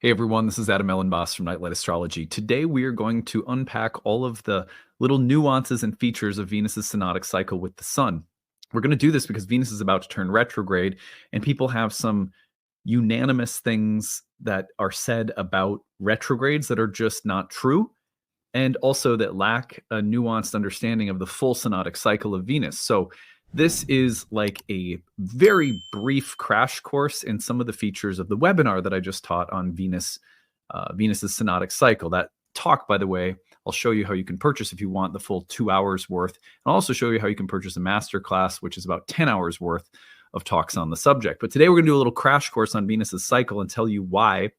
Hey everyone, this is Elenbaas from Nightlight Astrology. Today we are going to unpack all of the little nuances and features of Venus's synodic cycle with the sun. We're going to do this because Venus is about to turn retrograde, and people have some unanimous things that are said about retrogrades that are just not true, and also that lack a nuanced understanding of the full synodic cycle of Venus. So this is like a very brief crash course in some of the features of the webinar that I just taught on Venus's synodic cycle. That talk, by the way, I'll show you how you can purchase if you want the full 2 hours worth. And I'll also show you how you can purchase a masterclass, which is about 10 hours worth of talks on the subject. But today we're going to do a little crash course on Venus's cycle and tell you why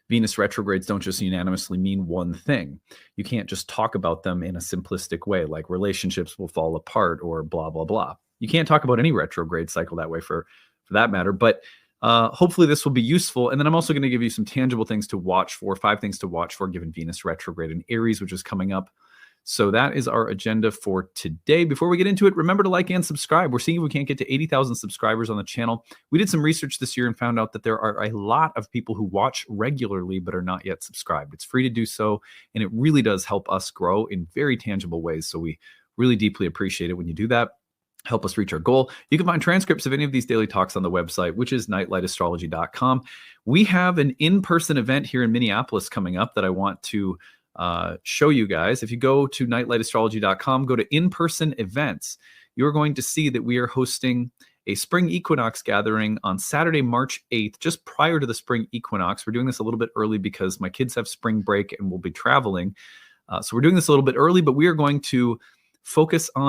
Venus retrogrades don't just unanimously mean one thing. You can't just talk about them in a simplistic way, like relationships will fall apart or blah, blah, blah. You can't talk about any retrograde cycle that way for that matter, but hopefully this will be useful. And then I'm also going to give you some tangible things to watch for, 5 things to watch for given Venus retrograde in Aries, which is coming up. So that is our agenda for today. Before we get into it, remember to like and subscribe. We're seeing if we can't get to 80,000 subscribers on the channel. We did some research this year and found out that there are a lot of people who watch regularly but are not yet subscribed. It's free to do so, and it really does help us grow in very tangible ways. So we really deeply appreciate it when you do that. Help us reach our goal. You can find transcripts of any of these daily talks on the website, which is nightlightastrology.com. We have an in-person event here in Minneapolis coming up that I want to show you guys. If you go to nightlightastrology.com, go to in-person events, you're going to see that we are hosting a spring equinox gathering on Saturday, March 8th, just prior to the spring equinox. We're doing this a little bit early because my kids have spring break and will be traveling. So we're doing this a little bit early, but we are going to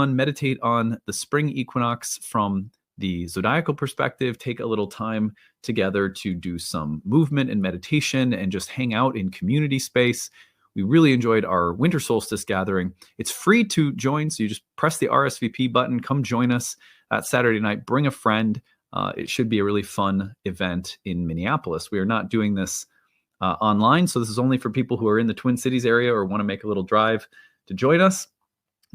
meditate on the spring equinox from the zodiacal perspective, take a little time together to do some movement and meditation and just hang out in community space. We really enjoyed our winter solstice gathering. It's free to join, so you just press the RSVP button, come join us that Saturday night, bring a friend. It should be a really fun event in Minneapolis. We are not doing this online, so this is only for people who are in the Twin Cities area or want to make a little drive to join us.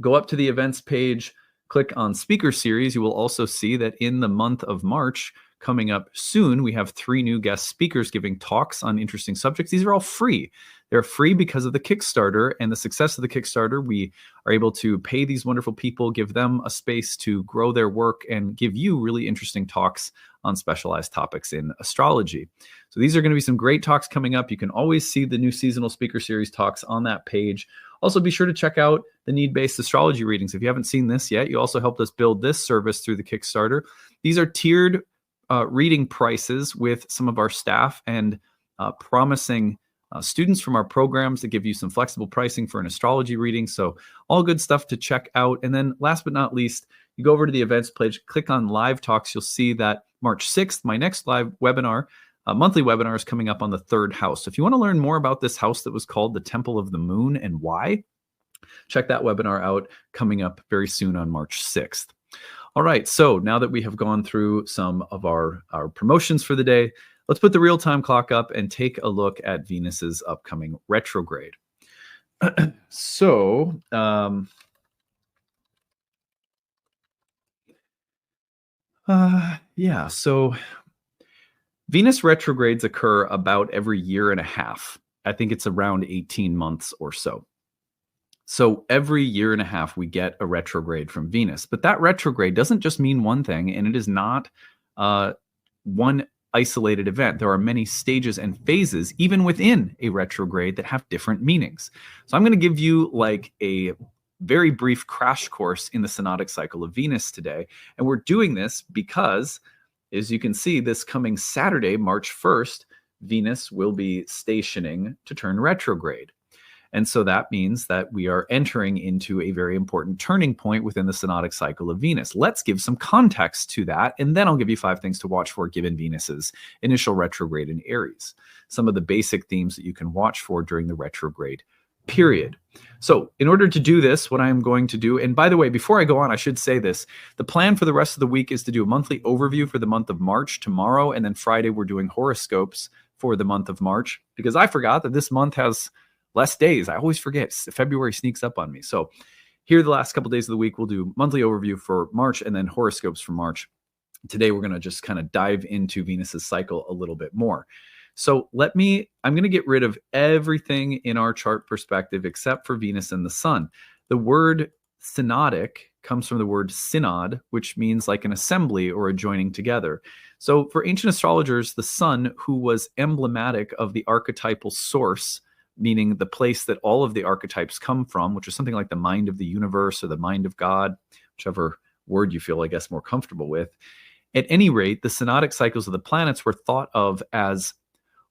Go up to the events page, click on speaker series. You will also see that in the month of March, coming up soon, we have 3 new guest speakers giving talks on interesting subjects. These are all free. They're free because of the Kickstarter and the success of the Kickstarter. We are able to pay these wonderful people, give them a space to grow their work, and give you really interesting talks on specialized topics in astrology. So these are going to be some great talks coming up. You can always see the new seasonal speaker series talks on that page. Also, be sure to check out the need-based astrology readings. If you haven't seen this yet, you also helped us build this service through the Kickstarter. These are tiered reading prices with some of our staff and promising students from our programs that give you some flexible pricing for an astrology reading. So all good stuff to check out. And then last but not least, you go over to the events page, click on live talks. You'll see that March 6th, my next live webinar, monthly webinar, is coming up on the 3rd house. So if you want to learn more about this house that was called the Temple of the Moon and why, check that webinar out, coming up very soon on March 6th. All right, so now that we have gone through some of our promotions for the day, let's put the real-time clock up and take a look at Venus's upcoming retrograde. So, so Venus retrogrades occur about every year and a half. I think it's around 18 months or so. So every year and a half, we get a retrograde from Venus. But that retrograde doesn't just mean one thing, and it is not one isolated event. There are many stages and phases, even within a retrograde, that have different meanings. So I'm going to give you like a very brief crash course in the synodic cycle of Venus today. And we're doing this because, as you can see, this coming Saturday, March 1st, Venus will be stationing to turn retrograde. And so that means that we are entering into a very important turning point within the synodic cycle of Venus. Let's give some context to that, and then I'll give you 5 things to watch for given Venus's initial retrograde in Aries. Some of the basic themes that you can watch for during the retrograde period. So in order to do this, what I'm going to do, and by the way, before I go on, I should say this, the plan for the rest of the week is to do a monthly overview for the month of March tomorrow, and then Friday we're doing horoscopes for the month of March, because I forgot that this month has less days. I always forget. February sneaks up on me. So here, the last couple days of the week, we'll do monthly overview for March and then horoscopes for March. Today, we're going to just kind of dive into Venus's cycle a little bit more. So I'm going to get rid of everything in our chart perspective except for Venus and the sun. The word synodic comes from the word synod, which means like an assembly or a joining together. So for ancient astrologers, the sun, who was emblematic of the archetypal source, meaning the place that all of the archetypes come from, which is something like the mind of the universe or the mind of God, whichever word you feel, I guess, more comfortable with. At any rate, the synodic cycles of the planets were thought of as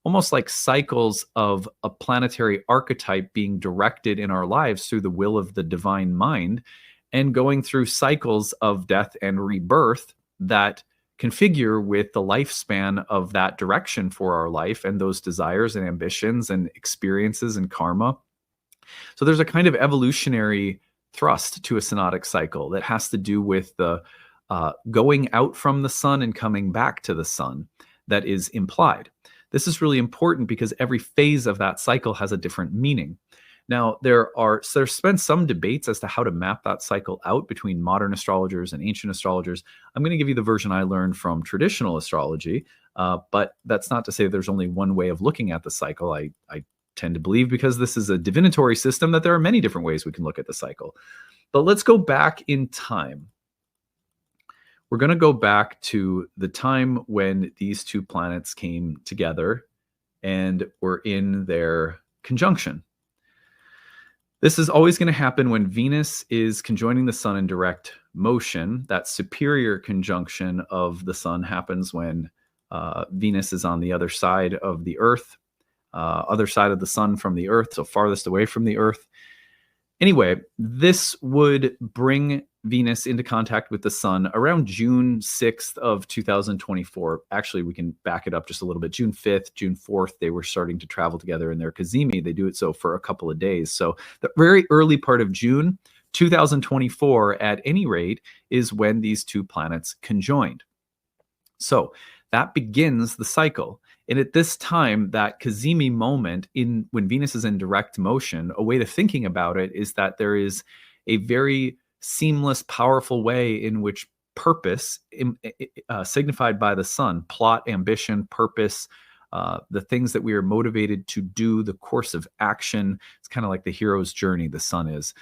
almost like cycles of a planetary archetype being directed in our lives through the will of the divine mind and going through cycles of death and rebirth that configure with the lifespan of that direction for our life and those desires and ambitions and experiences and karma. So there's a kind of evolutionary thrust to a synodic cycle that has to do with the going out from the sun and coming back to the sun that is implied. This is really important because every phase of that cycle has a different meaning. Now, there's been some debates as to how to map that cycle out between modern astrologers and ancient astrologers. I'm going to give you the version I learned from traditional astrology, but that's not to say there's only one way of looking at the cycle. I tend to believe, because this is a divinatory system, that there are many different ways we can look at the cycle. But let's go back in time. We're going to go back to the time when these two planets came together and were in their conjunction. This is always going to happen when Venus is conjoining the sun in direct motion. That superior conjunction of the sun happens when Venus is on the other side of the Earth, other side of the sun from the Earth, so farthest away from the Earth. Anyway, this would bring Venus into contact with the sun around June 6th of 2024. Actually, we can back it up just a little bit. June 5th, June 4th, they were starting to travel together in their cazimi. They do it so for a couple of days. So the very early part of June 2024, at any rate, is when these two planets conjoined. So that begins the cycle. And at this time, that cazimi moment when Venus is in direct motion, a way to thinking about it is that there is a very seamless, powerful way in which purpose, signified by the sun, plot, ambition, purpose, the things that we are motivated to do, the course of action. It's kind of like the hero's journey, the sun is.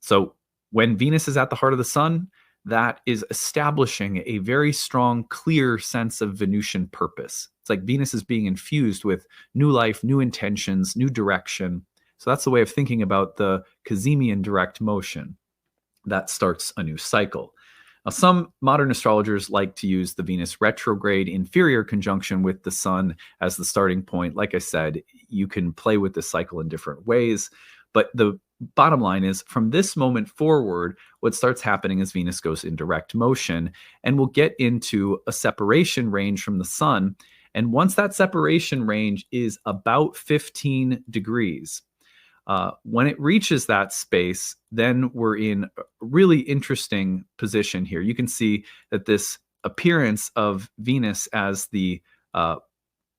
So when Venus is at the heart of the sun, that is establishing a very strong, clear sense of Venusian purpose. It's like Venus is being infused with new life, new intentions, new direction. So that's the way of thinking about the cazimi in direct motion. That starts a new cycle. Now, some modern astrologers like to use the Venus retrograde inferior conjunction with the sun as the starting point. Like I said, you can play with this cycle in different ways, but the bottom line is, from this moment forward, what starts happening is Venus goes in direct motion, and we'll get into a separation range from the sun. And once that separation range is about 15 degrees, when it reaches that space, then we're in a really interesting position here. You can see that this appearance of Venus as the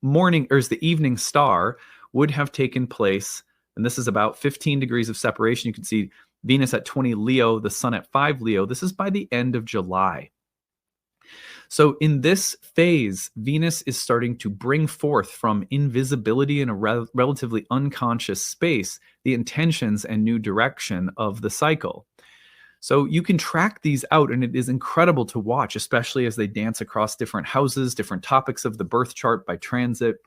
morning, or as the evening star, would have taken place. And this is about 15 degrees of separation. You can see Venus at 20 Leo, the sun at 5 Leo. This is by the end of July. So in this phase, Venus is starting to bring forth from invisibility in a relatively unconscious space the intentions and new direction of the cycle. So you can track these out, and it is incredible to watch, especially as they dance across different houses, different topics of the birth chart by transit.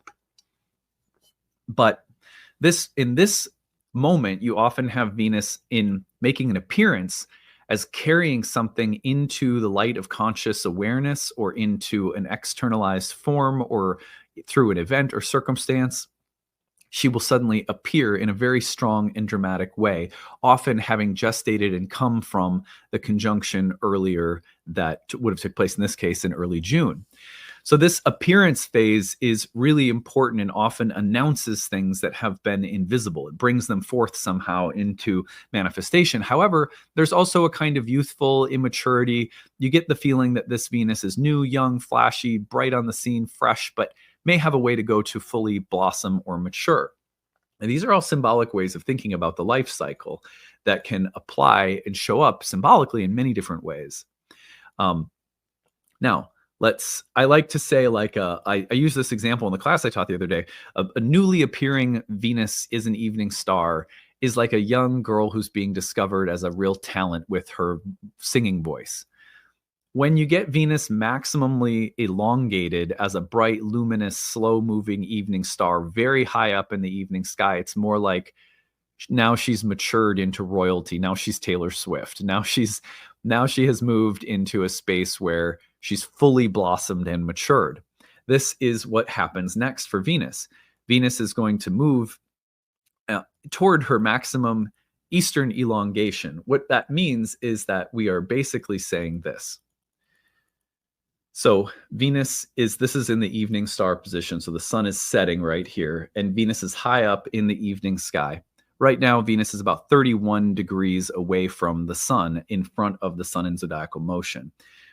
But in this moment, you often have Venus in making an appearance as carrying something into the light of conscious awareness, or into an externalized form, or through an event or circumstance. She will suddenly appear in a very strong and dramatic way, often having gestated and come from the conjunction earlier that would have took place, in this case, in early June. So this appearance phase is really important and often announces things that have been invisible. It brings them forth somehow into manifestation. However, there's also a kind of youthful immaturity. You get the feeling that this Venus is new, young, flashy, bright on the scene, fresh, but may have a way to go to fully blossom or mature. And these are all symbolic ways of thinking about the life cycle that can apply and show up symbolically in many different ways. Now, I like to say, like, I use this example in the class I taught the other day. A newly appearing Venus is an evening star is like a young girl who's being discovered as a real talent with her singing voice. When you get Venus maximally elongated as a bright, luminous, slow moving evening star very high up in the evening sky, it's more like now she's matured into royalty. Now she's Taylor Swift. Now she has moved into a space where she's fully blossomed and matured. This is what happens next for Venus. Venus is going to move toward her maximum eastern elongation. What that means is that we are basically saying this. So this is in the evening star position. So the sun is setting right here, and Venus is high up in the evening sky. Right now, Venus is about 31 degrees away from the sun, in front of the sun in zodiacal motion.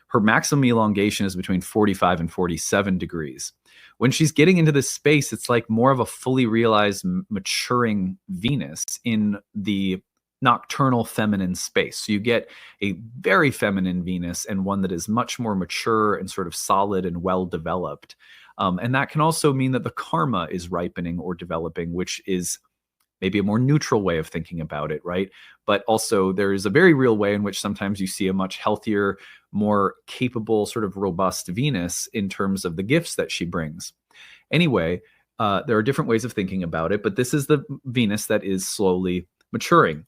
Her maximum elongation is between 45 and 47 degrees. When she's getting into this space, it's like more of a fully realized, maturing Venus in the nocturnal feminine space. So you get a very feminine Venus, and one that is much more mature and sort of solid and well developed. And that can also mean that the karma is ripening or developing, which is maybe a more neutral way of thinking about it, right? But also there is a very real way in which sometimes you see a much healthier, more capable, sort of robust Venus in terms of the gifts that she brings. Anyway, there are different ways of thinking about it, but this is the Venus that is slowly maturing.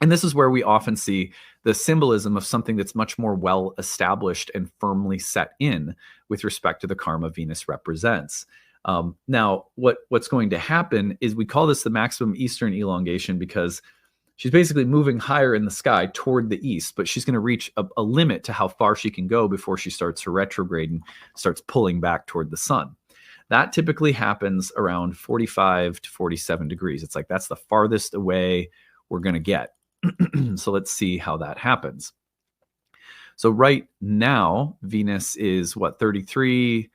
And this is where we often see the symbolism of something that's much more well established and firmly set in with respect to the karma Venus represents. Now, what's going to happen is we call this the maximum eastern elongation because she's basically moving higher in the sky toward the east, but she's going to reach a limit to how far she can go before she starts her retrograde and starts pulling back toward the sun. That typically happens around 45 to 47 degrees. It's like that's the farthest away we're going to get. So let's see how that happens. So right now, Venus is 33,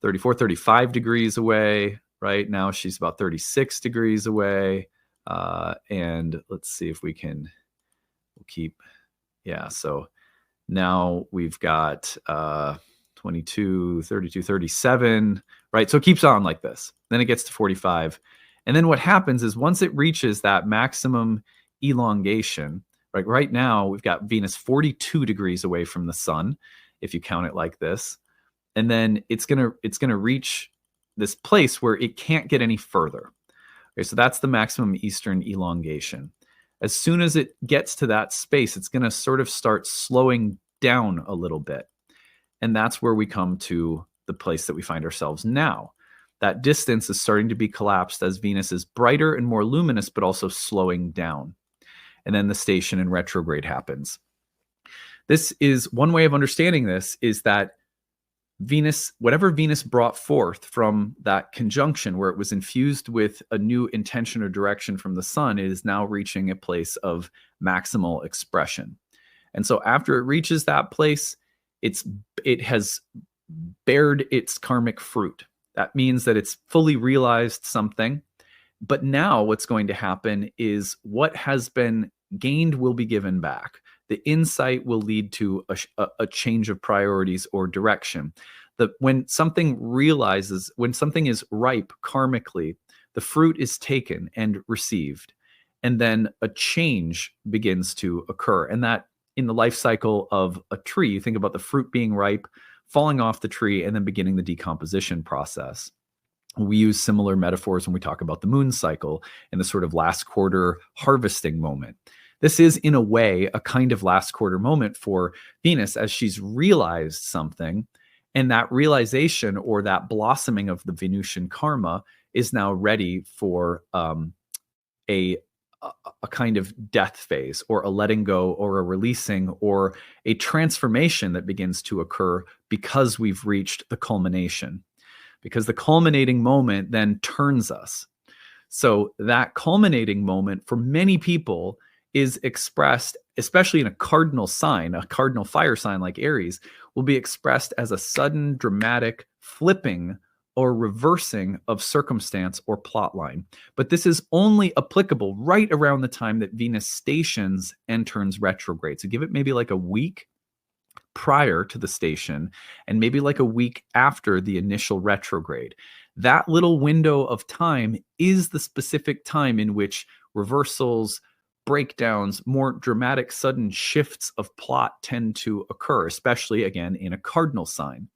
34, 35 degrees away. Right now, she's about 36 degrees away. And let's see if we'll keep, yeah. So now we've got 22, 32, 37, right? So it keeps on like this. Then it gets to 45. And then what happens is once it reaches that maximum elongation, right now we've got Venus 42 degrees away from the sun, if you count it like this. And then it's gonna reach this place where it can't get any further. Okay, so that's the maximum eastern elongation. As soon as it gets to that space, it's gonna sort of start slowing down a little bit. And that's where we come to the place that we find ourselves now. That distance is starting to be collapsed as Venus is brighter and more luminous, but also slowing down. And then the station in retrograde happens. This is one way of understanding this, is that Venus, whatever Venus brought forth from that conjunction where it was infused with a new intention or direction from the sun, is now reaching a place of maximal expression. And so after it reaches that place, it has bared its karmic fruit. That means that it's fully realized something. But now what's going to happen is what has been gained will be given back. The insight will lead to a change of priorities or direction. When something is ripe karmically, the fruit is taken and received. And then a change begins to occur. And that in the life cycle of a tree, you think about the fruit being ripe, falling off the tree, and then beginning the decomposition process. We use similar metaphors when we talk about the moon cycle and the sort of last quarter harvesting moment. This is, in a way, a kind of last quarter moment for Venus as she's realized something. And that realization or that blossoming of the Venusian karma is now ready for a kind of death phase, or a letting go, or a releasing, or a transformation that begins to occur because we've reached the culmination. Because the culminating moment then turns us. So that culminating moment for many people is expressed, especially in a cardinal sign, a cardinal fire sign like Aries, will be expressed as a sudden dramatic flipping or reversing of circumstance or plot line. But this is only applicable right around the time that Venus stations and turns retrograde. So give it maybe like a week. prior to the station and maybe like a week after the initial retrograde. That little window of time is the specific time in which reversals, breakdowns, more dramatic sudden shifts of plot tend to occur, especially again in a cardinal sign.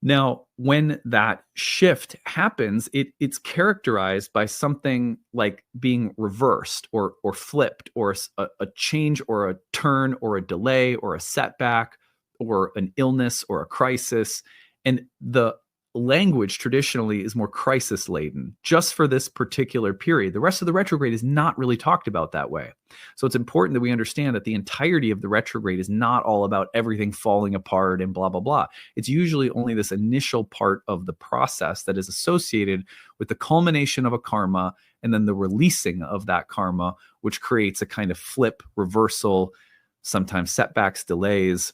Now, when that shift happens, it's characterized by something like being reversed or flipped, or a change or a turn or a delay or a setback or an illness or a crisis. And the language traditionally is more crisis laden just for this particular period. The rest of the retrograde is not really talked about that way. So it's important that we understand that the entirety of the retrograde is not all about everything falling apart and blah, blah, blah. It's usually only this initial part of the process that is associated with the culmination of a karma and then the releasing of that karma, which creates a kind of flip, reversal, sometimes setbacks, delays,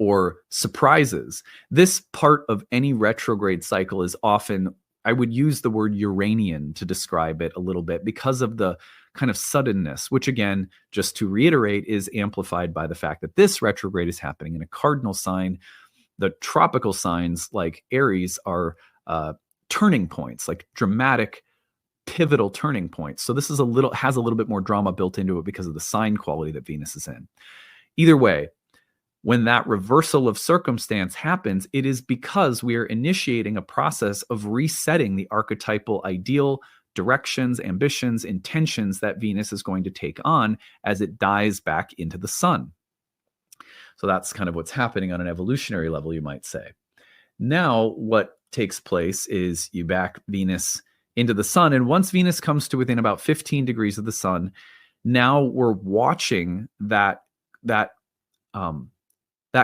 or surprises. This part of any retrograde cycle is often, I would use the word Uranian to describe it a little bit because of the kind of suddenness, which again, just to reiterate, is amplified by the fact that this retrograde is happening in a cardinal sign. The tropical signs like Aries are turning points, like dramatic, pivotal turning points. So this is has a little bit more drama built into it because of the sign quality that Venus is in. Either way, when that reversal of circumstance happens, it is because we are initiating a process of resetting the archetypal ideal, directions, ambitions, intentions that Venus is going to take on as it dies back into the sun. So that's kind of what's happening on an evolutionary level, you might say. Now, what takes place is you back Venus into the sun. And once Venus comes to within about 15 degrees of the sun, now we're watching that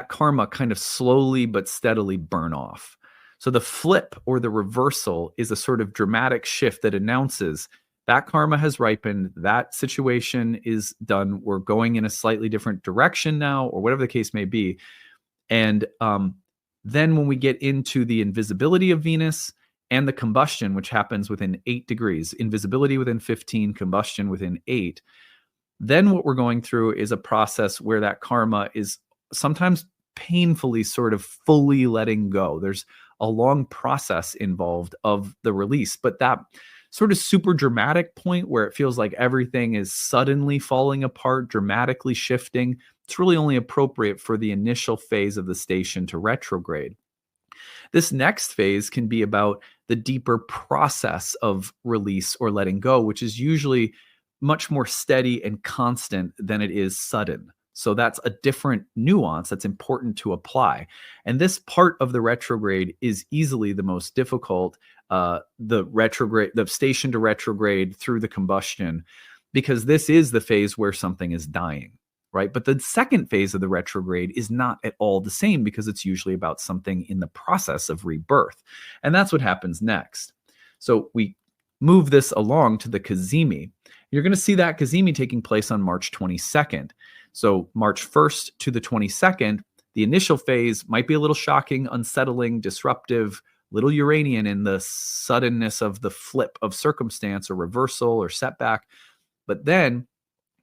karma kind of slowly but steadily burn off. So the flip or the reversal is a sort of dramatic shift that announces that karma has ripened, that situation is done, we're going in a slightly different direction now, or whatever the case may be. And then when we get into the invisibility of Venus and the combustion, which happens within 8 degrees, invisibility within 15, combustion within 8, then what we're going through is a process where that karma is sometimes painfully sort of fully letting go. There's a long process involved of the release, but that sort of super dramatic point where it feels like everything is suddenly falling apart, dramatically shifting, it's really only appropriate for the initial phase of the station to retrograde. This next phase can be about the deeper process of release or letting go, which is usually much more steady and constant than it is sudden. So that's a different nuance that's important to apply. And this part of the retrograde is easily the most difficult, the station to retrograde through the combustion, because this is the phase where something is dying, right? But the second phase of the retrograde is not at all the same because it's usually about something in the process of rebirth. And that's what happens next. So we move this along to the Cazimi. You're going to see that Cazimi taking place on March 22nd. So March 1st to the 22nd, the initial phase might be a little shocking, unsettling, disruptive, little Uranian in the suddenness of the flip of circumstance or reversal or setback. But then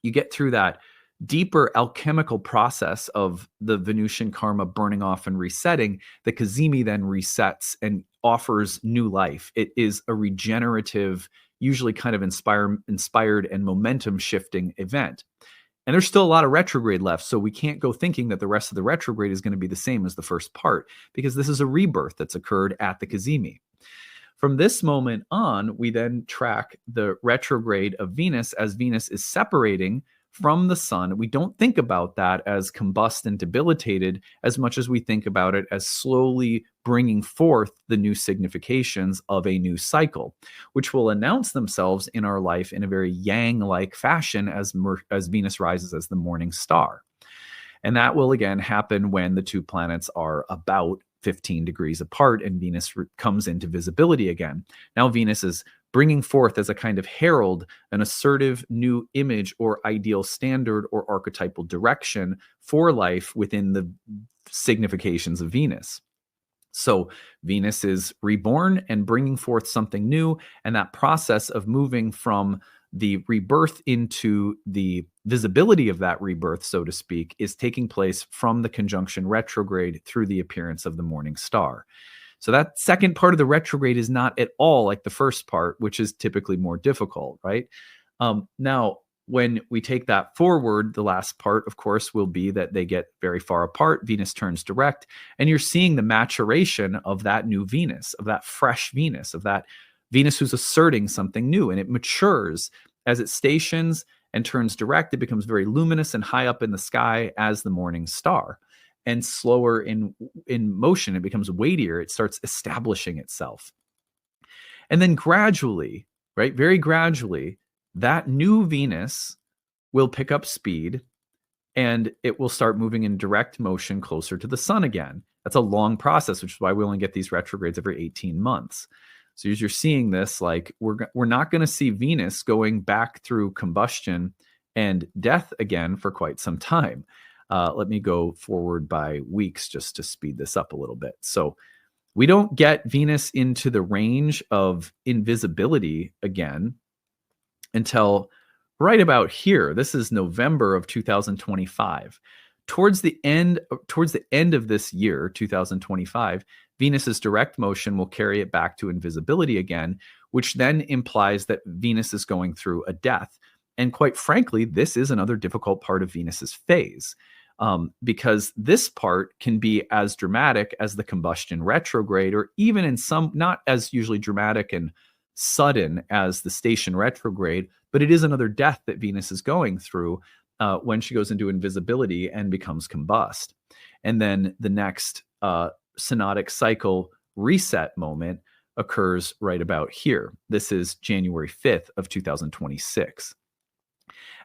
you get through that deeper alchemical process of the Venusian karma burning off and resetting. The Cazimi then resets and offers new life. It is a regenerative, usually kind of inspired and momentum shifting event. And there's still a lot of retrograde left, so we can't go thinking that the rest of the retrograde is going to be the same as the first part, because this is a rebirth that's occurred at the Cazimi. From this moment on, we then track the retrograde of Venus as Venus is separating from the sun. We don't think about that as combust and debilitated as much as we think about it as slowly bringing forth the new significations of a new cycle, which will announce themselves in our life in a very yang-like fashion as Venus rises as the morning star. And that will again happen when the two planets are about 15 degrees apart and Venus comes into visibility again. Now Venus is bringing forth as a kind of herald an assertive new image or ideal standard or archetypal direction for life within the significations of Venus. So Venus is reborn and bringing forth something new, and that process of moving from the rebirth into the visibility of that rebirth, so to speak, is taking place from the conjunction retrograde through the appearance of the morning star. So that second part of the retrograde is not at all like the first part, which is typically more difficult, right? Now, when we take that forward, the last part, of course, will be that they get very far apart. Venus turns direct, and you're seeing the maturation of that new Venus, of that fresh Venus, of that Venus who's asserting something new, and it matures as it stations and turns direct. It becomes very luminous and high up in the sky as the morning star, and slower in motion. It becomes weightier. It starts establishing itself. And then gradually, right, very gradually, that new Venus will pick up speed and it will start moving in direct motion closer to the sun again. That's a long process, which is why we only get these retrogrades every 18 months. So as you're seeing this, like we're not going to see Venus going back through combustion and death again for quite some time. Let me go forward by weeks just to speed this up a little bit. So we don't get Venus into the range of invisibility again until right about here. This is November of 2025. Towards the end of this year, 2025, Venus's direct motion will carry it back to invisibility again, which then implies that Venus is going through a death. And quite frankly, this is another difficult part of Venus's phase, because this part can be as dramatic as the combustion retrograde, or even in some, not as usually dramatic and sudden as the station retrograde, but it is another death that Venus is going through when she goes into invisibility and becomes combust. And then the next synodic cycle reset moment occurs right about here. This is January 5th of 2026.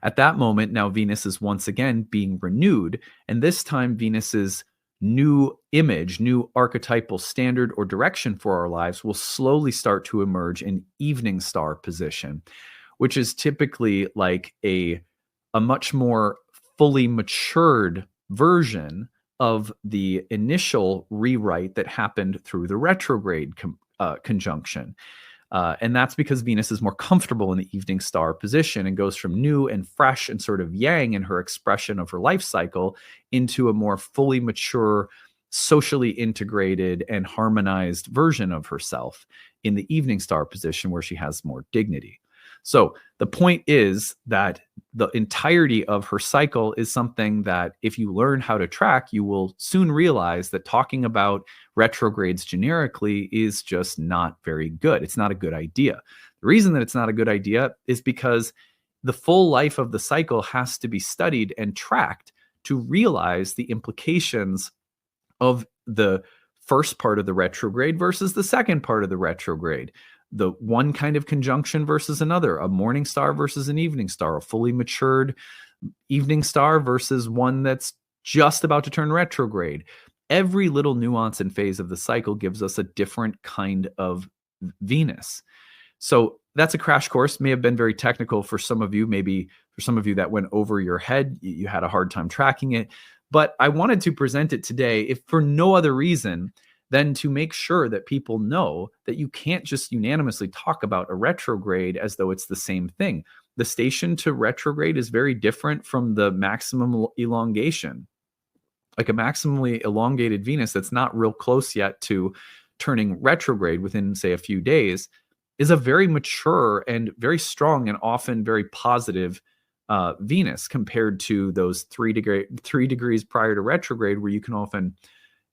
At that moment, now Venus is once again being renewed, and this time Venus's new image, new archetypal standard or direction for our lives will slowly start to emerge in evening star position, which is typically like a much more fully matured version of the initial rewrite that happened through the retrograde conjunction. And that's because Venus is more comfortable in the evening star position and goes from new and fresh and sort of yang in her expression of her life cycle into a more fully mature, socially integrated and harmonized version of herself in the evening star position where she has more dignity. So the point is that the entirety of her cycle is something that if you learn how to track, you will soon realize that talking about retrogrades generically is just not very good. It's not a good idea. The reason that it's not a good idea is because the full life of the cycle has to be studied and tracked to realize the implications of the first part of the retrograde versus the second part of the retrograde. The one kind of conjunction versus another, a morning star versus an evening star, a fully matured evening star versus one that's just about to turn retrograde. Every little nuance and phase of the cycle gives us a different kind of Venus. So that's a crash course. May have been very technical for some of you. Maybe for some of you that went over your head, you had a hard time tracking it. But I wanted to present it today, if for no other reason than to make sure that people know that you can't just unanimously talk about a retrograde as though it's the same thing. The station to retrograde is very different from the maximum elongation. Like a maximally elongated Venus that's not real close yet to turning retrograde within, say, a few days is a very mature and very strong and often very positive Venus compared to those 3 degrees prior to retrograde, where you can often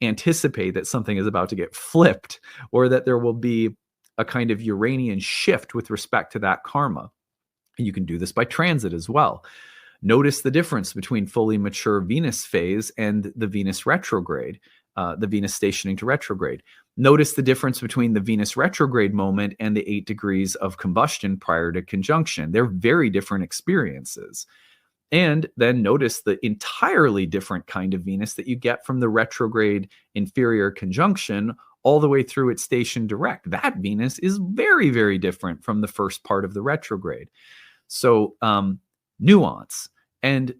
anticipate that something is about to get flipped or that there will be a kind of Uranian shift with respect to that karma. And you can do this by transit as well. Notice the difference between fully mature Venus phase and the Venus retrograde, the Venus stationing to retrograde. Notice the difference between the Venus retrograde moment and the 8 degrees of combustion prior to conjunction. They're very different experiences. And then notice the entirely different kind of Venus that you get from the retrograde inferior conjunction all the way through its station direct. That Venus is very, very different from the first part of the retrograde. So nuance. And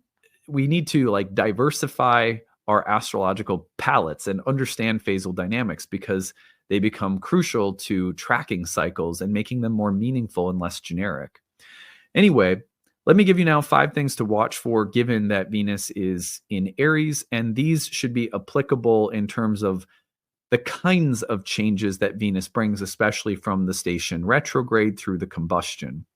we need to like diversify our astrological palettes and understand phasal dynamics, because they become crucial to tracking cycles and making them more meaningful and less generic. Anyway, let me give you now 5 things to watch for given that Venus is in Aries, and these should be applicable in terms of the kinds of changes that Venus brings, especially from the station retrograde through the combustion.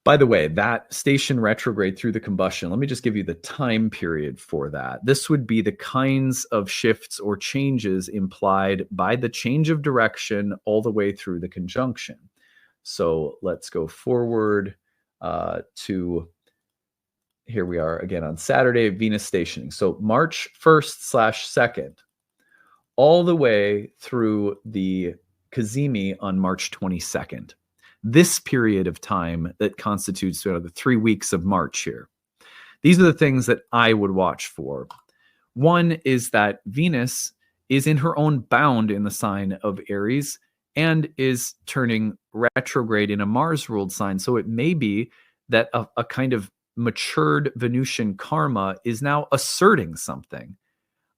By the way, that station retrograde through the combustion, let me just give you the time period for that. This would be the kinds of shifts or changes implied by the change of direction all the way through the conjunction. So let's go forward to, here we are again on Saturday, Venus stationing. So March 1st/2nd, all the way through the Cazimi on March 22nd. This period of time that constitutes the 3 weeks of March here. These are the things that I would watch for. One is that Venus is in her own bound in the sign of Aries and is turning retrograde in a Mars-ruled sign. So it may be that a kind of matured Venusian karma is now asserting something.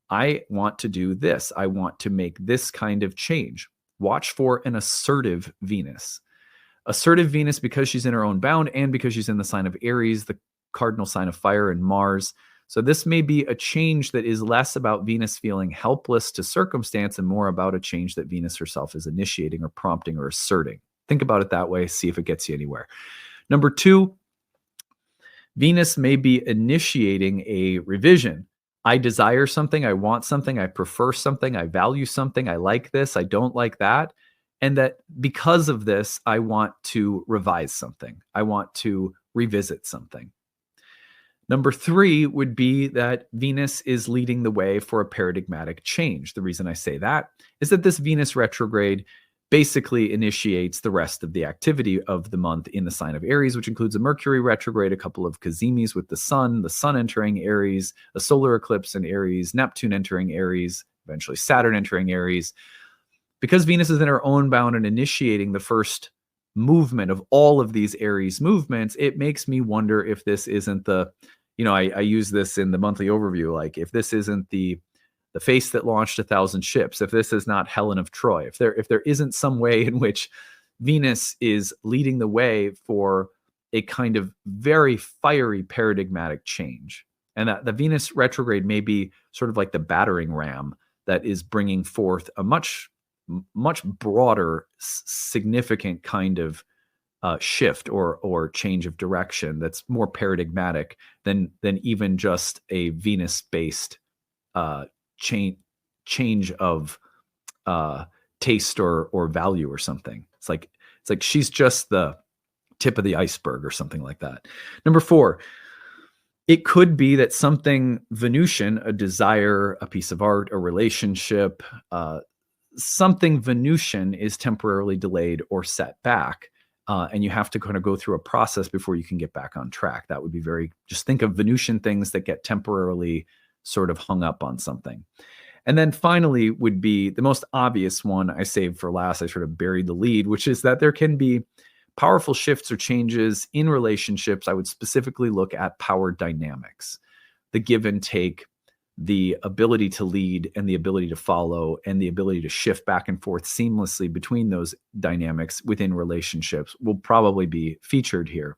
I want to do this. I want to make this kind of change. Watch for an assertive Venus. Assertive Venus because she's in her own bound and because she's in the sign of Aries, the cardinal sign of fire and Mars. So this may be a change that is less about Venus feeling helpless to circumstance and more about a change that Venus herself is initiating or prompting or asserting. Think about it that way. See if it gets you anywhere. Number 2, Venus may be initiating a revision. I desire something, I want something, I prefer something, I value something, I like this, I don't like that. And that because of this, I want to revise something. I want to revisit something. Number 3 would be that Venus is leading the way for a paradigmatic change. The reason I say that is that this Venus retrograde basically initiates the rest of the activity of the month in the sign of Aries, which includes a Mercury retrograde, a couple of Cazimis with the sun entering Aries, a solar eclipse in Aries, Neptune entering Aries, eventually Saturn entering Aries. Because Venus is in her own bound and initiating the first movement of all of these Aries movements, it makes me wonder if this isn't the, I use this in the monthly overview, like if this isn't the face that launched 1,000 ships, if this is not Helen of Troy, if there isn't some way in which Venus is leading the way for a kind of very fiery paradigmatic change. And that the Venus retrograde may be sort of like the battering ram that is bringing forth a much broader, significant kind of shift or change of direction that's more paradigmatic than even just a Venus-based change of taste or value or something. It's like she's just the tip of the iceberg or something like that. Number 4, it could be that something Venusian, a desire, a piece of art, a relationship, something Venusian is temporarily delayed or set back. And you have to kind of go through a process before you can get back on track. That would be just think of Venusian things that get temporarily sort of hung up on something. And then finally would be the most obvious one I saved for last. I sort of buried the lead, which is that there can be powerful shifts or changes in relationships. I would specifically look at power dynamics, the give and take, the ability to lead and the ability to follow and the ability to shift back and forth seamlessly between those dynamics within relationships will probably be featured here.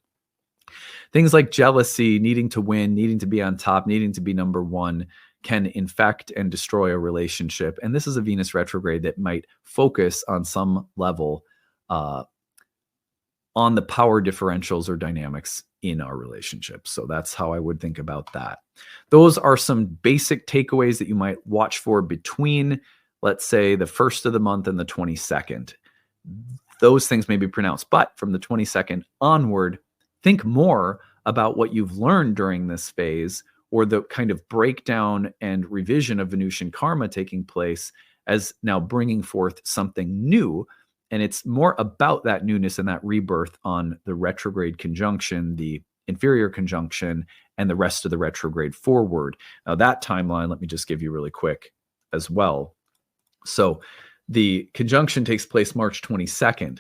Things like jealousy, needing to win, needing to be on top, needing to be number one can infect and destroy a relationship. And this is a Venus retrograde that might focus on some level on the power differentials or dynamics in our relationships. So that's how I would think about that. Those are some basic takeaways that you might watch for between, let's say, the 1st of the month and the 22nd. Those things may be pronounced, but from the 22nd onward, think more about what you've learned during this phase or the kind of breakdown and revision of Venusian karma taking place as now bringing forth something new. And it's more about that newness and that rebirth on the retrograde conjunction, the inferior conjunction, and the rest of the retrograde forward. Now that timeline, let me just give you really quick as well. So the conjunction takes place March 22nd.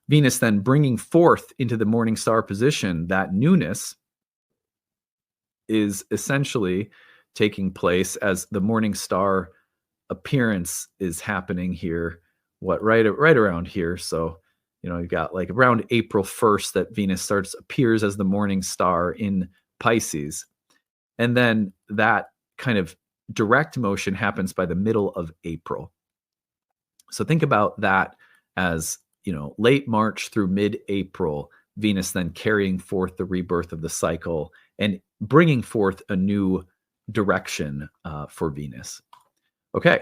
Venus then bringing forth into the morning star position, that newness is essentially taking place as the morning star appearance is happening here, right around here. So you've got like around April 1st that Venus appears as the morning star in Pisces. And then that kind of direct motion happens by the middle of April. So think about that as, late March through mid-April, Venus then carrying forth the rebirth of the cycle and bringing forth a new direction for Venus. Okay,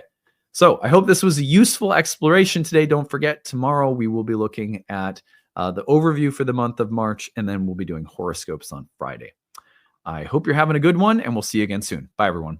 so I hope this was a useful exploration today. Don't forget, tomorrow we will be looking at the overview for the month of March, and then we'll be doing horoscopes on Friday. I hope you're having a good one, and we'll see you again soon. Bye, everyone.